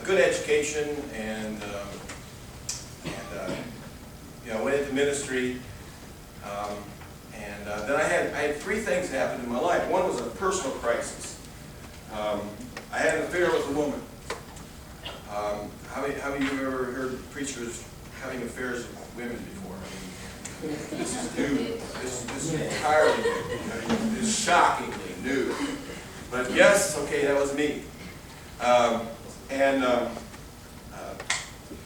a good education, and you know, went into ministry. Then I had three things happen in my life. One was a personal crisis. I had an affair with a woman. How many of you ever heard preachers having affairs with women before? I mean, this is new. This is entirely new. I mean, it's shockingly new. But yes, okay, that was me.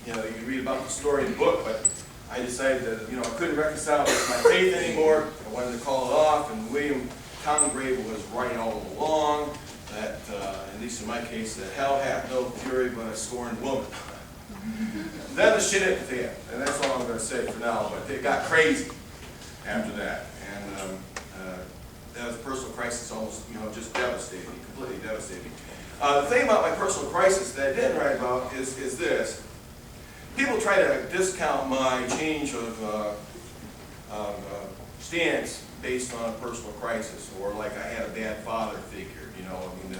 You know, you can read about the story in the book, but I decided that, you know, I couldn't reconcile with my faith anymore. I wanted to call it off, and William Congreve was right all along that, at least in my case, that hell hath no fury but a scorned woman. Then the shit hit the fan, and that's all I'm going to say for now, but it got crazy after that. And that was a personal crisis, almost, you know, just devastating, completely devastating. The thing about my personal crisis that I didn't write about is this. People try to discount my change of stance based on a personal crisis, or like I had a bad father figure. You know, I mean,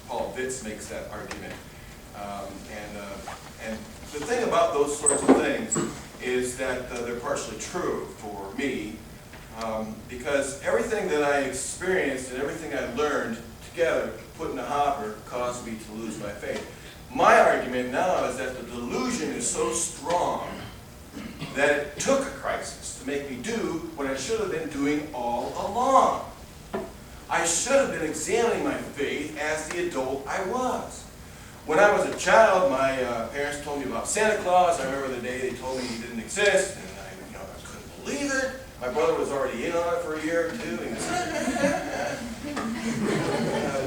Paul Vitz makes that argument. And the thing about those sorts of things is that they're partially true for me, because everything that I experienced and everything I learned together, put in a hopper, caused me to lose my faith. My argument now is that the delusion is so strong that it took a crisis to make me do what I should have been doing all along. I should have been examining my faith as the adult I was. When I was a child, my parents told me about Santa Claus. I remember the day they told me he didn't exist, and I couldn't believe it. My brother was already in on it for a year or two. And he said,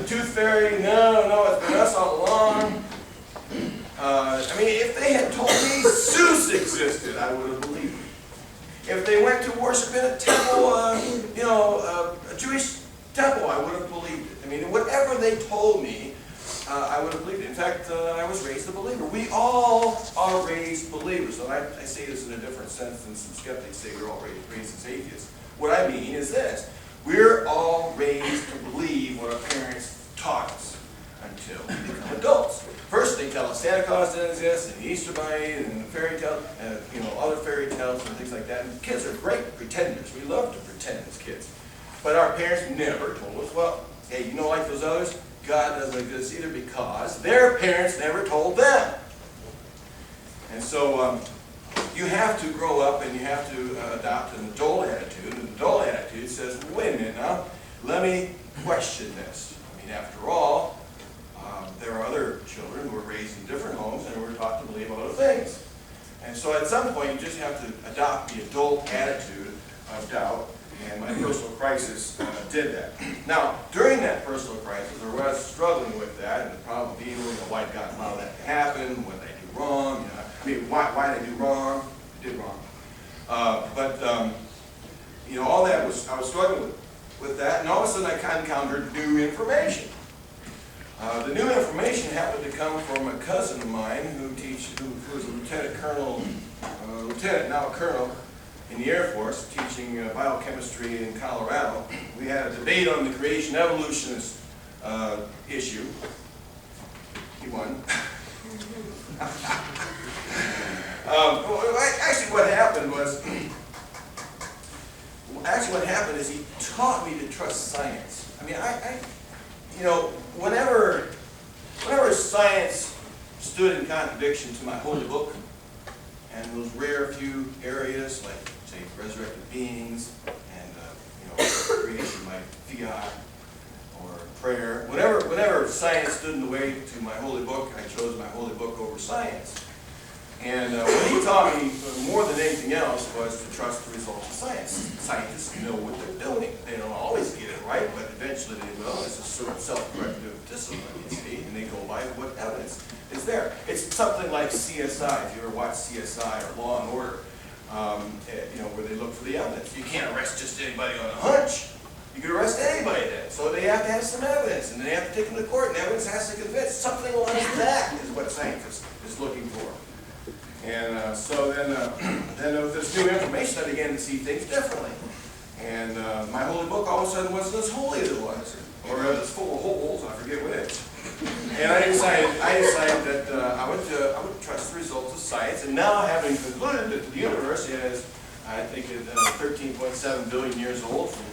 the Tooth Fairy, no, it's been us all along. I mean, if they had told me Zeus existed, I would have believed it. If they went to worship in a temple, a Jewish temple, I would have believed it. I mean, whatever they told me, I would have believed it. In fact, I was raised a believer. We all are raised believers. So I say this in a different sense than some skeptics say we're all raised as atheists. What I mean is this. We're all raised to believe what our parents taught us until we become adults. First, they tell us Santa Claus didn't exist, and the Easter Bunny, and the fairy tale, other fairy tales and things like that. And kids are great pretenders. We love to pretend as kids. But our parents never told us, well, hey, you know, like those others, God doesn't exist either, because their parents never told them. And so you have to grow up and you have to adopt an adult attitude. And an adult attitude says, wait a minute now, let me question this. I mean, after all, there are other children who are raised in different homes and who are taught to believe other things. And so at some point, you just have to adopt the adult attitude of doubt, and my personal crisis did that. Now, during that personal crisis, or was struggling with that, and the problem being, why did God allow that to happen, what did I do wrong, why did I do wrong? I did wrong. All that was, I was struggling with that, and all of a sudden I encountered new information. The new information happened to come from a cousin of mine who was a lieutenant colonel, now a colonel in the Air Force, teaching biochemistry in Colorado. We had a debate on the creation evolutionist issue. He won. Actually, what happened is he taught me to trust science. I mean, whenever science stood in contradiction to my holy book, and those rare few areas like, say, resurrected beings and creation by fiat or prayer, whenever science stood in the way to my holy book, I chose my holy book over science. And what he taught me more than anything else was to trust the results of science. Scientists know what they're doing. They don't always get it right, but eventually they will. It's a sort of self-corrective discipline, you see, and they go by what evidence is there. It's something like CSI, if you ever watch CSI or Law and Order, where they look for the evidence. You can't arrest just anybody on a hunch. You can arrest anybody then. So they have to have some evidence, and they have to take them to court, and evidence has to convince. Something like that is what scientists is looking for. And so then with this new information, I began to see things differently. And my holy book all of a sudden wasn't as holy as it was, or as full of holes, I forget which. And I decided that I would trust the results of science. And now, having concluded that the universe is, I think, 13.7 billion years old from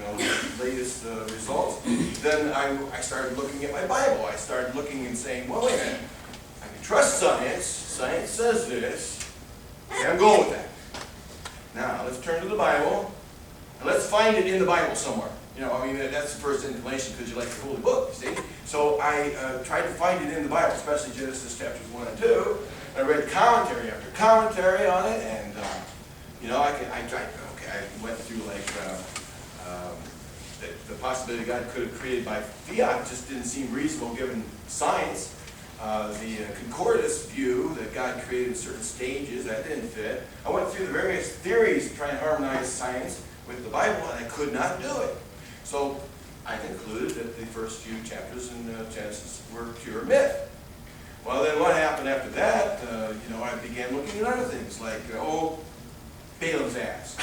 the latest results, then I started looking at my Bible. I started looking and saying, well, wait a minute. I can trust science. Science says this. Okay, I'm going with that. Now, let's turn to the Bible, and let's find it in the Bible somewhere. That's the first inclination because you like the Holy Book, you see. So I tried to find it in the Bible, especially Genesis chapters 1 and 2. I read commentary after commentary on it, and I went through the possibility God could have created by fiat just didn't seem reasonable given science. The concordance view that God created in certain stages, that didn't fit. I went through the various theories to try and harmonize science with the Bible, and I could not do it. So I concluded that the first few chapters in Genesis were pure myth. Well, then what happened after that? I began looking at other things like, Balaam's ass.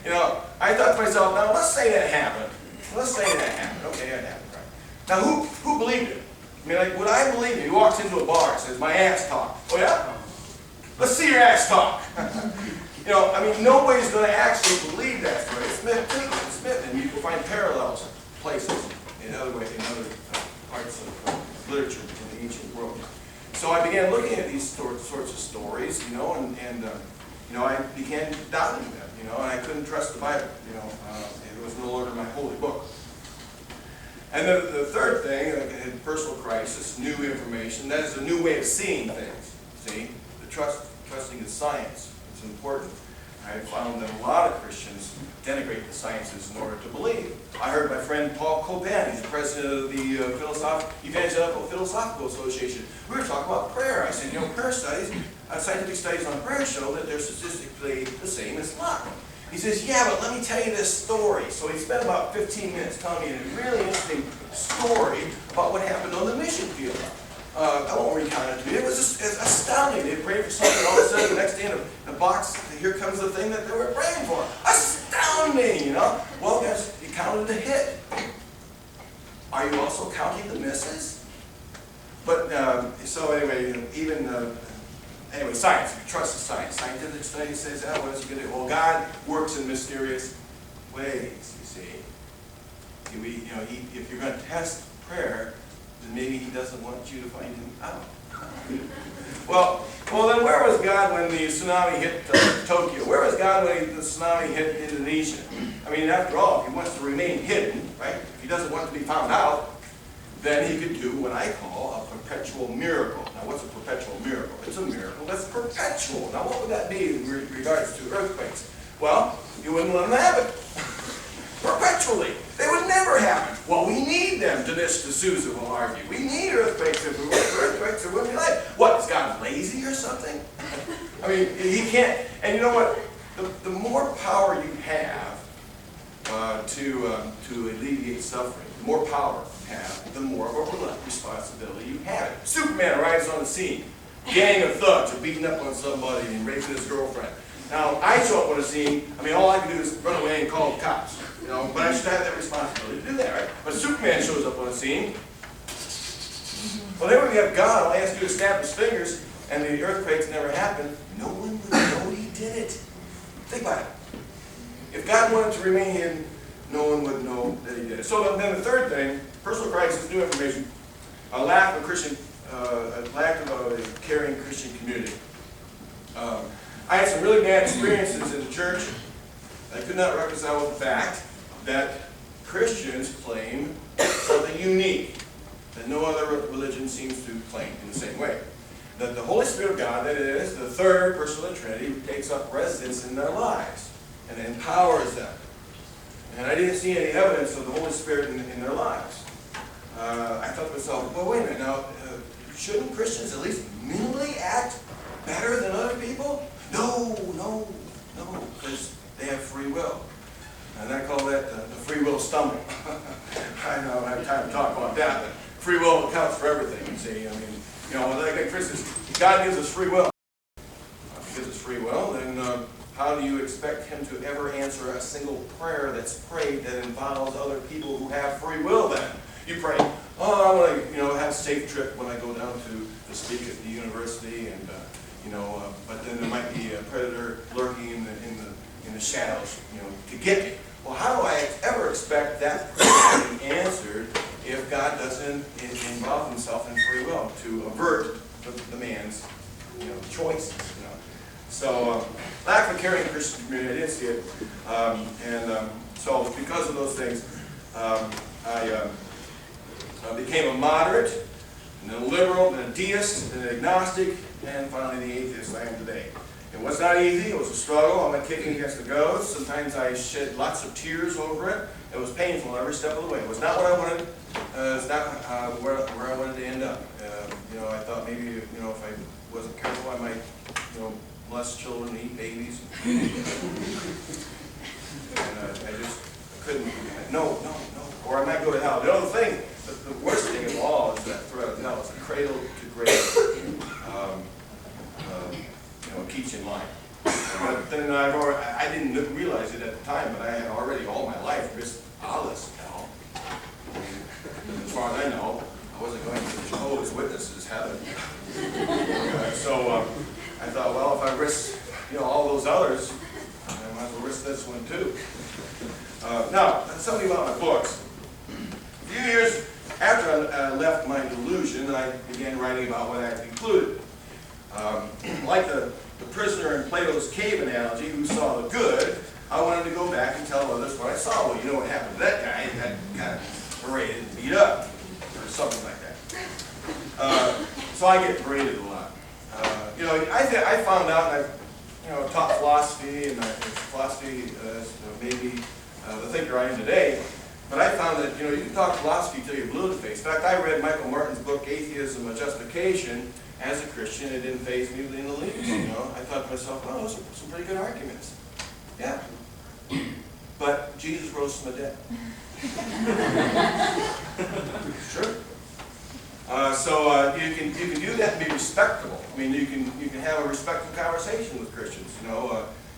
I thought to myself, now let's say that happened. Okay, that happened, right? Now who believed it? Would I believe it? He walks into a bar and says, my ass talk. Oh yeah? Let's see your ass talk. Nobody's going to actually believe that story. It's myth too. It's myth, and you can find parallels places in other parts of literature in the ancient world. So I began looking at these sorts of stories, and I began doubting them, and I couldn't trust the Bible, it was no longer my holy book. And then the third thing, I had personal crisis, new information, that is a new way of seeing things, see? The trusting in science, it's important. I found that a lot of Christians denigrate the sciences in order to believe. I heard my friend Paul Copan, he's the president of the Evangelical Philosophical Association. We were talking about prayer. I said, prayer studies, scientific studies on prayer show that they're statistically the same as luck. He says, yeah, but let me tell you this story. So he spent about 15 minutes telling me a really interesting story about what happened on the mission field. I won't recount it to you. It was just astounding. They prayed for something, all of a sudden the next day in a box, here comes the thing that they were praying for. Astounding, Well, guys, you counted the hit. Are you also counting the misses? But, so anyway, science. Trust the science. Scientific study says, what is he going to do? Well, God works in mysterious ways, you see. If you're going to test prayer, then maybe he doesn't want you to find him out. Well, then where was God when the tsunami hit Tokyo? Where was God when the tsunami hit Indonesia? After all, if he wants to remain hidden, right? If he doesn't want to be found out, then he could do what I call a perpetual miracle. Now, what's a perpetual miracle? It's a miracle that's perpetual. Now, what would that be in regards to earthquakes? Well, you wouldn't let them happen. Perpetually. They would never happen. Well, we need them, Dinesh D'Souza will argue. We need earthquakes. If we weren't for earthquakes, there wouldn't be life. What, is God lazy or something? He can't. And you know what? The more power you have to alleviate suffering, the more power you have, the more of a responsibility you have. Superman arrives on the scene. Gang of thugs are beating up on somebody and raping his girlfriend. Now, I show up on the scene, all I can do is run away and call the cops. But I should have that responsibility to do that, right? But Superman shows up on the scene. Well, then when we have God, all I ask you to snap his fingers, and the earthquakes never happen, no one would know he did it. Think about it. If God wanted to remain hidden, no one would know that he did it. So then the third thing, personal crisis, new information, a lack of a caring Christian community. I had some really bad experiences in the church. I could not reconcile with the fact that Christians claim something unique that no other religion seems to claim in the same way. That the Holy Spirit of God, that is, the third person of the Trinity, takes up residence in their lives and empowers them. And I didn't see any evidence of the Holy Spirit in their lives. I thought to myself, well, wait a minute, now, shouldn't Christians at least minimally act better than other people? No, because they have free will. And I call that the free will stumble. I don't have time to talk about that, but free will accounts for everything, you see. Like Christians, God gives us free will. If he gives us free will, then how do you expect him to ever answer a single prayer that's prayed that involves other people who have free will then? You pray, oh, I want to, have a safe trip when I go down to speak at the university, and but then there might be a predator lurking in the shadows, to get me. Well, how do I ever expect that to be answered if God doesn't involve himself in free will to avert the man's, choices, So, lack of a caring Christian community, I didn't see it. So because of those things, I became a moderate, and a liberal, and a deist, and an agnostic, and finally the atheist I am today. It was not easy. It was a struggle. I went kicking against the goads. Sometimes I shed lots of tears over it. It was painful every step of the way. It was not what I wanted. It's not where I wanted to end up. I thought maybe if I wasn't careful, I might molest children, eat babies. And I just couldn't. No. Or I might go to hell. The other thing, the worst thing of all is that threat of hell is a cradle to grave. Teaching line. But then I didn't realize it at the time, but I had already all my life risked Allah's hell. As far as I know, I wasn't going to Jehovah's Witnesses heaven. So I thought, well, if I risk all those others, I might as well risk this one too. Now, something about my books. A few years after I left my Delusion, I began writing about what I had concluded. Like the prisoner in Plato's cave analogy who saw the good, I wanted to go back and tell others what I saw. Well, you know what happened to that guy? He got kind of paraded and beat up, or something like that. So I get paraded a lot. I found out, and I've taught philosophy, and philosophy made me the thinker I am today. But I found that you can talk philosophy till you're blue in the face. In fact, I read Michael Martin's book Atheism: A Justification. As a Christian, it didn't faze me in the least. I thought to myself, well, those are some pretty good arguments. Yeah. But Jesus rose from the dead. It's true. So you can do that and be respectable. I mean, you can have a respectful conversation with Christians,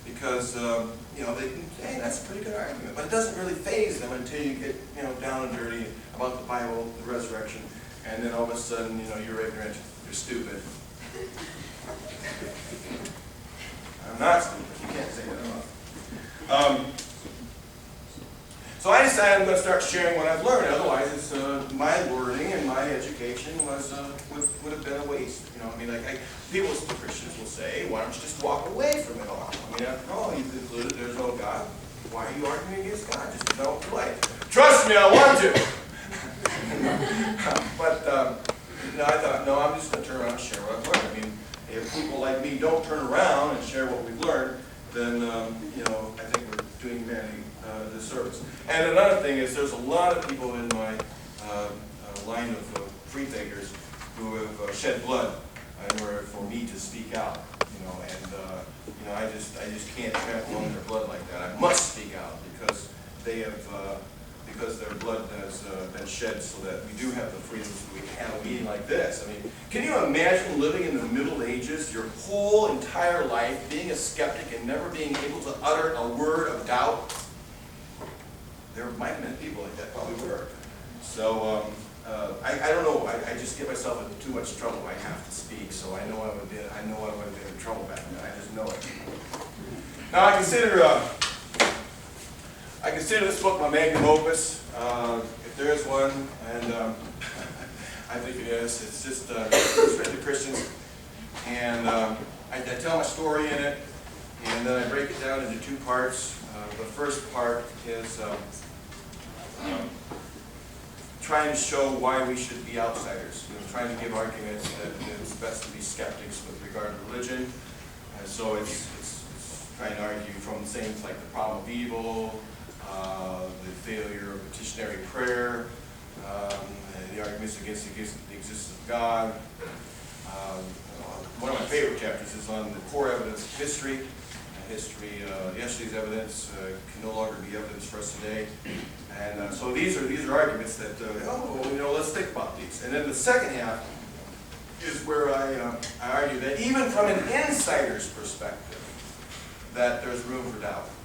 because they can say, hey, that's a pretty good argument. But it doesn't really faze them until you get down and dirty about the Bible, the resurrection, and then all of a sudden you're ignorant. You're stupid. I'm not stupid. You can't say that. So I decided I'm going to start sharing what I've learned. Otherwise, my learning and my education would have been a waste. People, Christians will say, why don't you just walk away from it all? After all, you concluded there's no God. Why are you arguing against God? Just develop your life. Trust me, I want to. But I thought, no, I'm just going to turn around and share what I've learned. If people like me don't turn around and share what we've learned, then, I think we're doing humanity a disservice. And another thing is there's a lot of people in my line of free thinkers who have shed blood in order for me to speak out, I just can't trample on their blood like that. I must speak out because they have, because their blood has been shed so that we do have the freedoms that we can have a meeting like this. Can you imagine living in the Middle Ages, your whole entire life, being a skeptic and never being able to utter a word of doubt? There might have been people like that, probably were. So, I don't know. I just give myself into too much trouble. I have to speak, so I know I would be in trouble back then. I just know it. Now, I consider this book my magnum opus, if there is one, and I think it is. It's just it's written to Christians, and I tell my story in it, and then I break it down into two parts. The first part is trying to show why we should be outsiders, trying to give arguments that it's best to be skeptics with regard to religion, and so it's trying to argue from things like the problem of evil, the failure of petitionary prayer, the arguments against the existence of God. One of my favorite chapters is on the core evidence of history. Yesterday's evidence can no longer be evidence for us today. And so these are arguments that, let's think about these. And then the second half is where I argue that even from an insider's perspective, that there's room for doubt.